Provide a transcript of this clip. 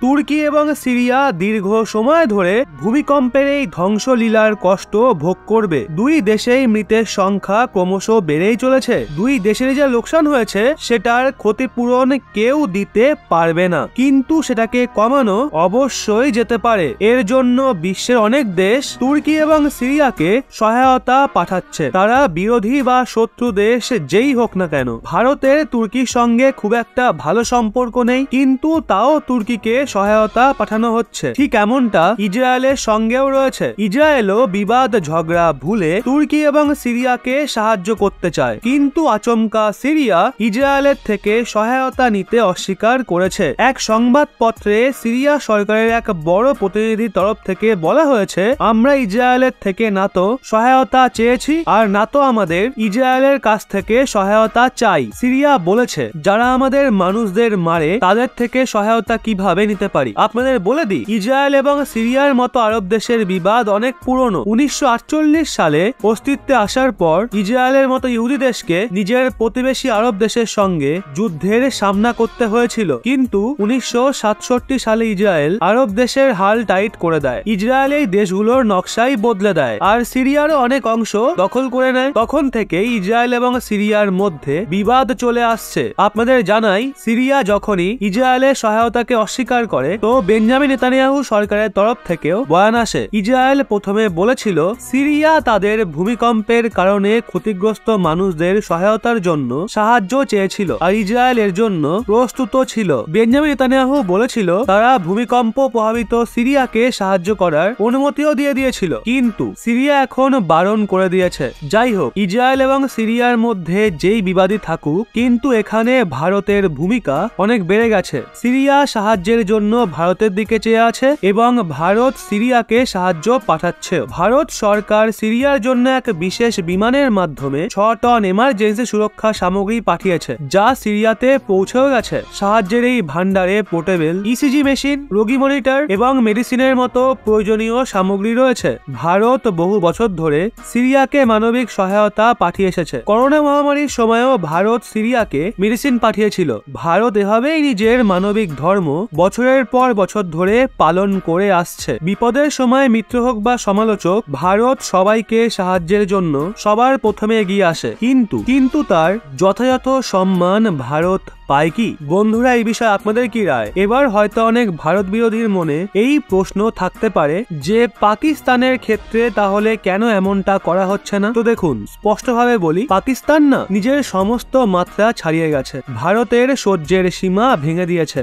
তুর্কি এবং সিরিয়া দীর্ঘ সময় ধরে ভূমিকম্পের এই ধ্বংসলীলার কষ্ট ভোগ করবে। দুই দেশেই মৃতের সংখ্যা ক্রমশ বেড়েই চলেছে। দুই দেশের যে লোকসান হয়েছে সেটার ক্ষতিপূরণ কেউ দিতে পারবে না, কিন্তু সেটাকে কমানো অবশ্যই যেতে পারে। এর জন্য বিশ্বের অনেক দেশ তুর্কি এবং সিরিয়াকে সহায়তা পাঠাচ্ছে। তারা বিরোধী বা শত্রু দেশ যেই হোক না কেন। ভারতের তুর্কির সঙ্গে খুব একটা ভালো সম্পর্ক নেই, কিন্তু তাও তুর্কিকে সহায়তা পাঠানো হচ্ছে। ঠিক এমনটা ইসরায়েলের সঙ্গেও রয়েছে। ইসরায়েলও বিবাদ ঝগড়া ভুলে তুর্কি এবং সিরিয়াকে সাহায্য করতে চায়, কিন্তু আচমকা সিরিয়া ইসরায়েলের থেকে সহায়তা নিতে অস্বীকার করেছে। এক সংবাদপত্রে সিরিয়া সরকারের এক বড় প্রতিনিধির তরফ থেকে বলা হয়েছে, আমরা ইসরায়েলের থেকে নাতো সহায়তা চেয়েছি আর নাতো আমাদের ইসরায়েলের কাছ থেকে সহায়তা চাই। সিরিয়া বলেছে, যারা আমাদের মানুষদের মারে তাদের থেকে সহায়তা কিভাবে নিতে পারি। আপনাদের বলে দিই, ইসরায়েল এবং সিরিয়ার মতো আরব দেশের বিবাদ অনেক পুরনো। 1948 সালে অস্তিত্বে আসার পর ইসরায়েলের মতো ইহুদি দেশকে নিজের প্রতিবেশী আরব দেশের সঙ্গে যুদ্ধের সামনা করতে হয়েছিল, কিন্তু 1967 সালে ইসরায়েল আরব দেশের হাল টাইট করে দেয়। ইসরায়েল এই দেশগুলোর নকশাই বদলে দেয় আর সিরিয়ারও অনেক অংশ দখল করে নেয়। তখন থেকে ইসরায়েল এবং সিরিয়ার মধ্যে বিবাদ চলে আসছে। আপনাদের জানাই, সিরিয়া যখনই ইসরায়েলের সহায়তাকে অস্বীকার করে তো বেঞ্জামিন নেতানিয়াহু সরকারের তরফ থেকেও বয়ান আসে। ইসরায়েল প্রথমে বলেছিল সিরিয়া তাদের ভূমিকম্পের কারণে ক্ষতিগ্রস্ত মানুষদের সহায়তার জন্য সাহায্য চেয়েছিল আর ইসরায়েল এর জন্য প্রস্তুত ছিল। বেঞ্জামিন নেতানিয়াহু বলেছিল তারা ভূমিকম্প প্রভাবিত সিরিয়াকে সাহায্য করার অনুমতিও দিয়ে দিয়েছিল, কিন্তু সিরিয়া এখন বারণ করে দিয়েছে। যাই হোক, ইসরায়েল এবং সিরিয়ার মধ্যে যেই বিবাদী থাকুক, কিন্তু এখানে ভারতের ভূমিকা অনেক বেড়ে গেছে। সিরিয়া সাহায্যের জন্য ভারতের দিকে চেয়ে আছে এবং ভারত সিরিয়াকে সাহায্য পাঠাচ্ছে। ভারত সরকার সিরিয়ার জন্য এক বিশেষ বিমানের মাধ্যমে 6 টন এমার্জেন্সি সুরক্ষা সামগ্রী পাঠিয়েছে, যা সিরিয়াতে পৌঁছেও গেছে। সাহায্যের এই ভান্ডারে পোর্টেবল ইসিজি মেশিন, রোগী মনিটর এবং মেডিসিনের মতো প্রয়োজনীয় সামগ্রী রয়েছে। ভারত বহু বছর ধরে সিরিয়াকে মানবিক সহায়তা পাঠিয়ে এসেছে। করোনা মহামারীর সময়ও ভারত সিরিয়াকে মেডিসিন পাঠিয়েছিল। ভারত এভাবেই নিজের মানবিক ধর্ম বছরের পর বছর ধরে পালন করে আসছে। বিপদের সময় মিত্র হোক বা সমালোচক, ভারত সবাইকে সাহায্যের জন্য সবার প্রথমে এগিয়ে আসে। কিন্তু তার যথাযথ সম্মান ভারত পায় কি? বন্ধুরা, এই বিষয়ে আপনাদের কি রায়? এবার হয়তো অনেক ভারত বিরোধীর মনে এই প্রশ্ন থাকতে পারে যে পাকিস্তানের ক্ষেত্রে তাহলে কেন এমনটা করা হচ্ছে না। তো দেখুন, স্পষ্টভাবে বলি, পাকিস্তান না নিজের সমস্ত মাত্রা ছাড়িয়ে গেছে, ভারতের সহ্যের সীমা ভেঙে দিয়েছে।